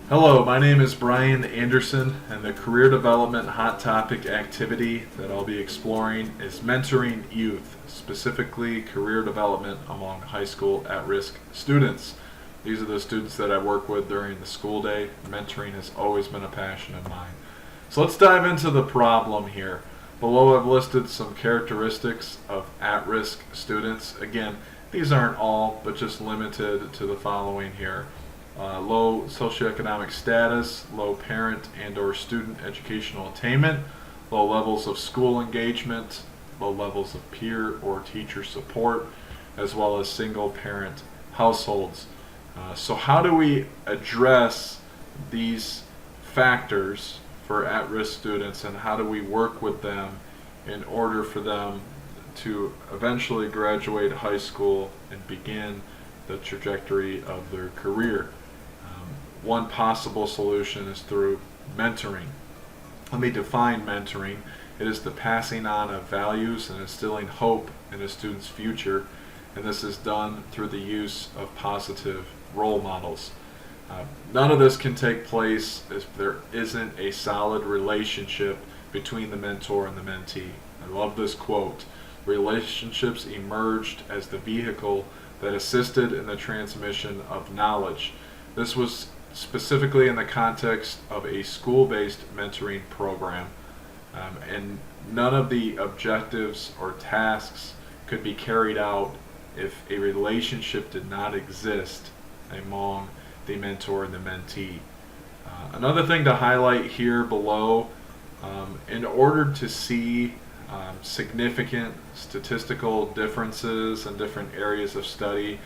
Hello, my name is Brian Anderson, and the career development hot topic activity that I'll be exploring is mentoring youth, specifically career development among high school at-risk students. These are the students that I work with during the school day. Mentoring has always been a passion of mine. So let's dive into the problem here. Below I've listed some characteristics of at-risk students. Again, these aren't all, but just limited to the following here. Low socioeconomic status, low parent and or student educational attainment, low levels of school engagement, low levels of peer or teacher support, as well as single parent households. So how do we address these factors for at-risk students, and how do we work with them in order for them to eventually graduate high school and begin the trajectory of their career? One possible solution is through mentoring. Let me define mentoring. It is the passing on of values and instilling hope in a student's future, and this is done through the use of positive role models. None of this can take place if there isn't a solid relationship between the mentor and the mentee. I love this quote. Relationships emerged as the vehicle that assisted in the transmission of knowledge. This was specifically in the context of a school-based mentoring program, and none of the objectives or tasks could be carried out if a relationship did not exist among the mentor and the mentee. Another thing to highlight here below, in order to see significant statistical differences in different areas of study,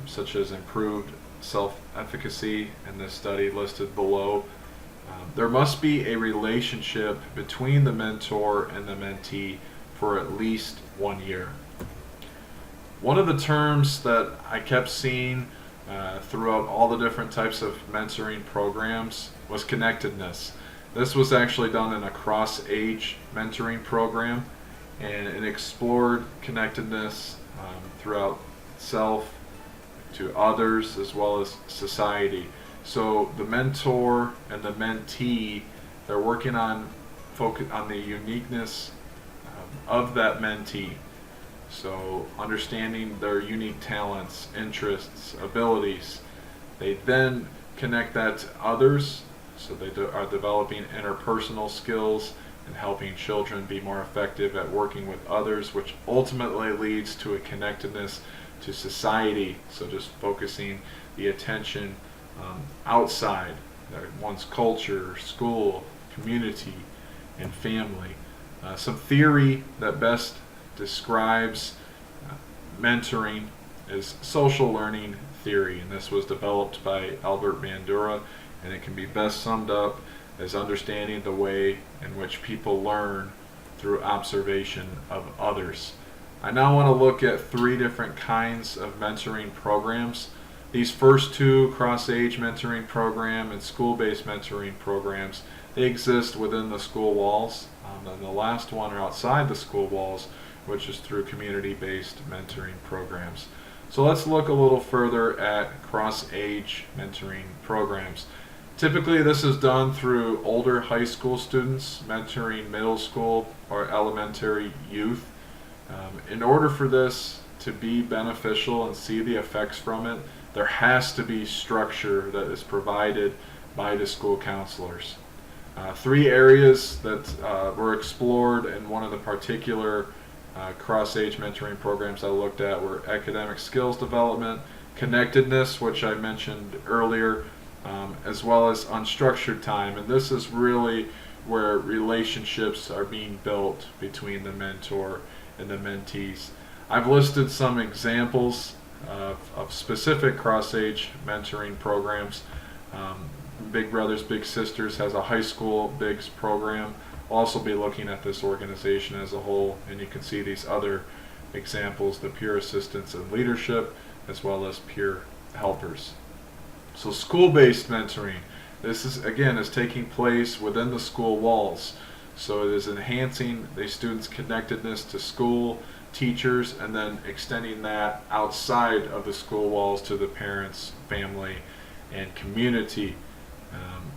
such as improved self-efficacy in this study listed below, there must be a relationship between the mentor and the mentee for at least 1 year. One of the terms that I kept seeing throughout all the different types of mentoring programs was connectedness. This was actually done in a cross-age mentoring program, and it explored connectedness throughout self, to others, as well as society. So the mentor and the mentee, they're working on focus on the uniqueness of that mentee. So understanding their unique talents, interests, abilities. They then connect that to others, so they are developing interpersonal skills and helping children be more effective at working with others, which ultimately leads to a connectedness to society. So just focusing the attention outside one's culture, school, community, and family. Some theory that best describes mentoring is social learning theory, and this was developed by Albert Bandura, and it can be best summed up as understanding the way in which people learn through observation of others. I now want to look at 3 different kinds of mentoring programs. These first 2, cross-age mentoring program and school-based mentoring programs, they exist within the school walls. And the last one are outside the school walls, which is through community-based mentoring programs. So let's look a little further at cross-age mentoring programs. Typically this is done through older high school students mentoring middle school or elementary youth. In order for this to be beneficial and see the effects from it, there has to be structure that is provided by the school counselors. 3 areas that were explored in one of the particular cross-age mentoring programs I looked at were academic skills development, connectedness, which I mentioned earlier, as well as unstructured time. And this is really where relationships are being built between the mentor and the mentees. I've listed some examples of specific cross-age mentoring programs. Big Brothers Big Sisters has a high school BIGS program. We'll also be looking at this organization as a whole, and you can see these other examples, the peer assistance and leadership, as well as peer helpers. So school-based mentoring, this is taking place within the school walls. So it is enhancing the students' connectedness to school, teachers, and then extending that outside of the school walls to the parents, family, and community.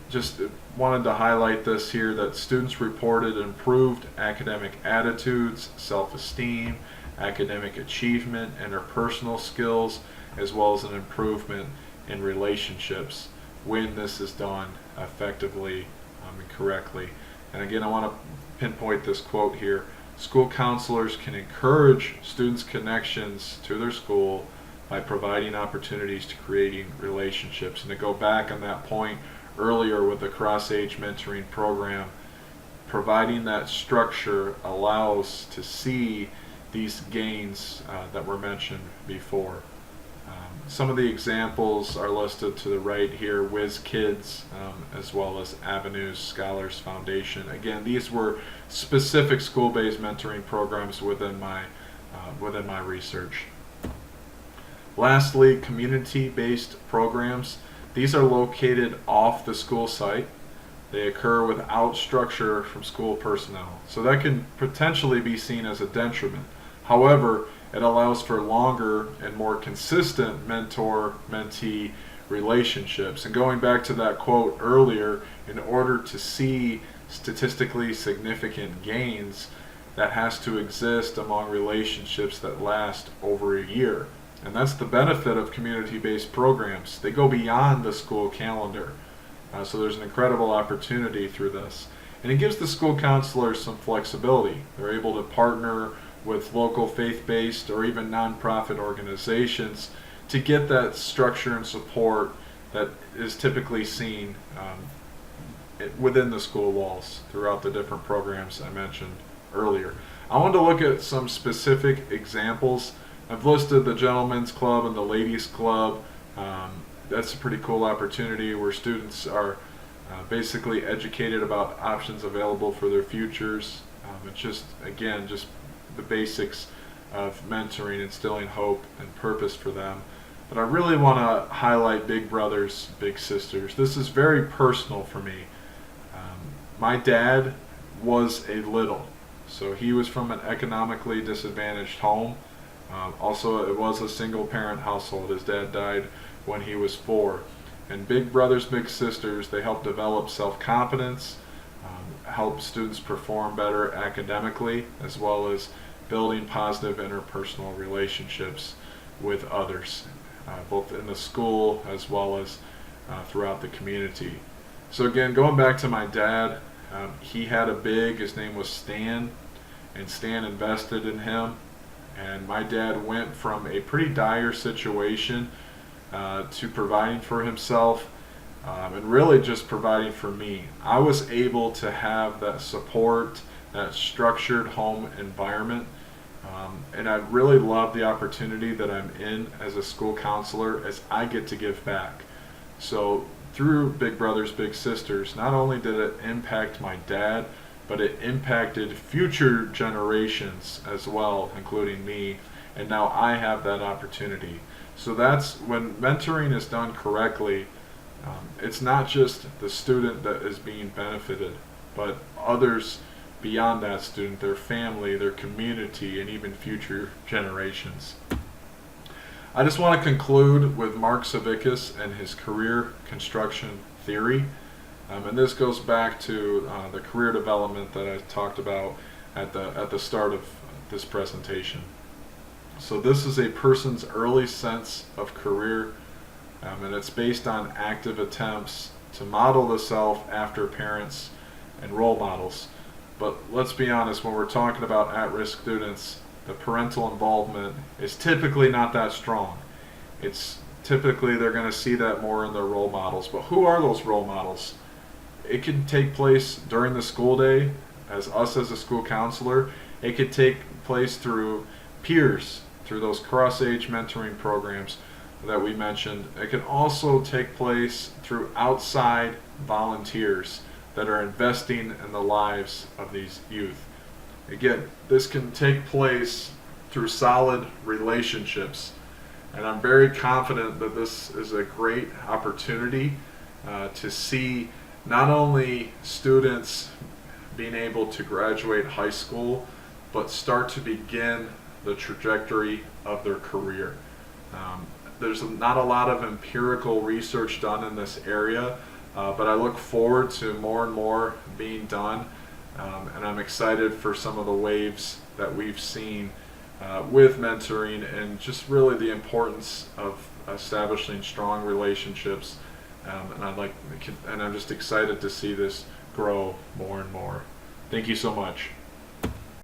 Just wanted to highlight this here, that students reported improved academic attitudes, self-esteem, academic achievement, interpersonal skills, as well as an improvement in relationships when this is done effectively and correctly. And again, I want to pinpoint this quote here. School counselors can encourage students' connections to their school by providing opportunities to creating relationships. And to go back on that point earlier with the cross-age mentoring program, providing that structure allows to see these gains that were mentioned before. Some of the examples are listed to the right here: Whiz Kids, as well as Avenues Scholars Foundation. Again, these were specific school-based mentoring programs within my research. Lastly, community-based programs. These are located off the school site. They occur without structure from school personnel, so that can potentially be seen as a detriment. However, it allows for longer and more consistent mentor-mentee relationships. And going back to that quote earlier, in order to see statistically significant gains, that has to exist among relationships that last over a year. And that's the benefit of community-based programs. They go beyond the school calendar. So there's an incredible opportunity through this. And it gives the school counselors some flexibility. They're able to partner with local faith-based or even nonprofit organizations to get that structure and support that is typically seen within the school walls throughout the different programs I mentioned earlier. I wanted to look at some specific examples. I've listed the Gentlemen's Club and the Ladies Club. That's a pretty cool opportunity where students are basically educated about options available for their futures. It's just, again, just the basics of mentoring, instilling hope and purpose for them. But I really want to highlight Big Brothers, Big Sisters. This is very personal for me. My dad was a little, so he was from an economically disadvantaged home. Also, it was a single parent household. His dad died when he was 4. And Big Brothers, Big Sisters, they help develop self-confidence, help students perform better academically, as well as building positive interpersonal relationships with others, both in the school as well as throughout the community. So again, going back to my dad, he had a big, his name was Stan, and Stan invested in him. And my dad went from a pretty dire situation to providing for himself, and really just providing for me. I was able to have that support, that structured home environment, and I really love the opportunity that I'm in as a school counselor, as I get to give back. So through Big Brothers Big Sisters, not only did it impact my dad, but it impacted future generations as well, including me, and now I have that opportunity. So that's when mentoring is done correctly. It's not just the student that is being benefited, but others beyond that student, their family, their community, and even future generations. I just want to conclude with Mark Savickas and his career construction theory. And this goes back to the career development that I talked about at the start of this presentation. So this is a person's early sense of career, and it's based on active attempts to model the self after parents and role models. But let's be honest, when we're talking about at-risk students, the parental involvement is typically not that strong. It's typically they're going to see that more in their role models. But who are those role models? It can take place during the school day, as us as a school counselor. It could take place through peers, through those cross-age mentoring programs that we mentioned. It can also take place through outside volunteers that are investing in the lives of these youth. Again, this can take place through solid relationships, and I'm very confident that this is a great opportunity to see not only students being able to graduate high school, but start to begin the trajectory of their career. There's not a lot of empirical research done in this area, But I look forward to more and more being done, and I'm excited for some of the waves that we've seen with mentoring, and just really the importance of establishing strong relationships. And I'm just excited to see this grow more and more. Thank you so much.